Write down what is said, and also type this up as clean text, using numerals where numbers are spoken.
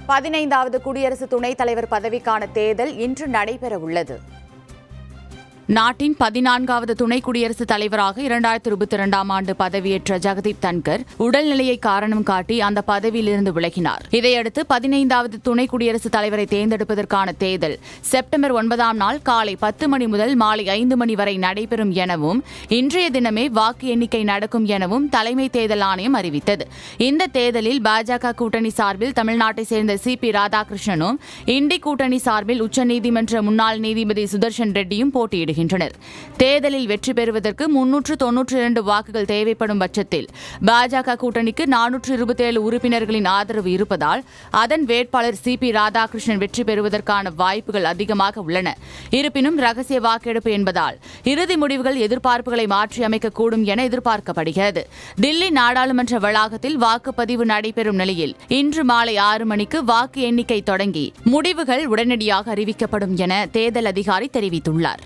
15வது குடியரசு துணைத் தலைவர் பதவிக்கான தேர்தல் இன்று நடைபெறவுள்ளது. நாட்டின் 14வது துணை குடியரசுத் தலைவராக 2022ஆம் ஆண்டு பதவியேற்ற ஜெகதீப் தன்கர் உடல்நிலையை காரணம் காட்டி அந்த பதவியிலிருந்து விலகினார். இதையடுத்து 15வது துணை குடியரசுத் தலைவரை தேர்ந்தெடுப்பதற்கான தேர்தல் செப்டம்பர் 9ஆம் நாள் காலை 10 மணி முதல் மாலை 5 மணி வரை நடைபெறும் எனவும் இன்றைய தினமே வாக்கு எண்ணிக்கை நடக்கும் எனவும் தலைமை தேர்தல் ஆணையம் அறிவித்தது. இந்த தேர்தலில் பாஜக கூட்டணி சார்பில் தமிழ்நாட்டை சேர்ந்த CP ராதாகிருஷ்ணனும், இண்டி கூட்டணி சார்பில் உச்சநீதிமன்ற முன்னாள் நீதிபதி சுதர்ஷன் ரெட்டியும் போட்டியிடுகின்றனர். தேர்தலில் வெற்றி பெறுவதற்கு 392 வாக்குகள் தேவைப்படும் பட்சத்தில் பாஜக கூட்டணிக்கு 427 உறுப்பினர்களின் ஆதரவு இருப்பதால் அதன் வேட்பாளர் CP ராதாகிருஷ்ணன் வெற்றி பெறுவதற்கான வாய்ப்புகள் அதிகமாக உள்ளன. இருப்பினும் ரகசிய வாக்கெடுப்பு என்பதால் இறுதி முடிவுகள் எதிர்பார்ப்புகளை மாற்றியமைக்கக்கூடும் என எதிர்பார்க்கப்படுகிறது. தில்லி நாடாளுமன்ற வளாகத்தில் வாக்குப்பதிவு நடைபெறும் நிலையில் இன்று மாலை 6 மணிக்கு வாக்கு எண்ணிக்கை தொடங்கி முடிவுகள் உடனடியாக அறிவிக்கப்படும் என தேர்தல் அதிகாரி தெரிவித்துள்ளார்.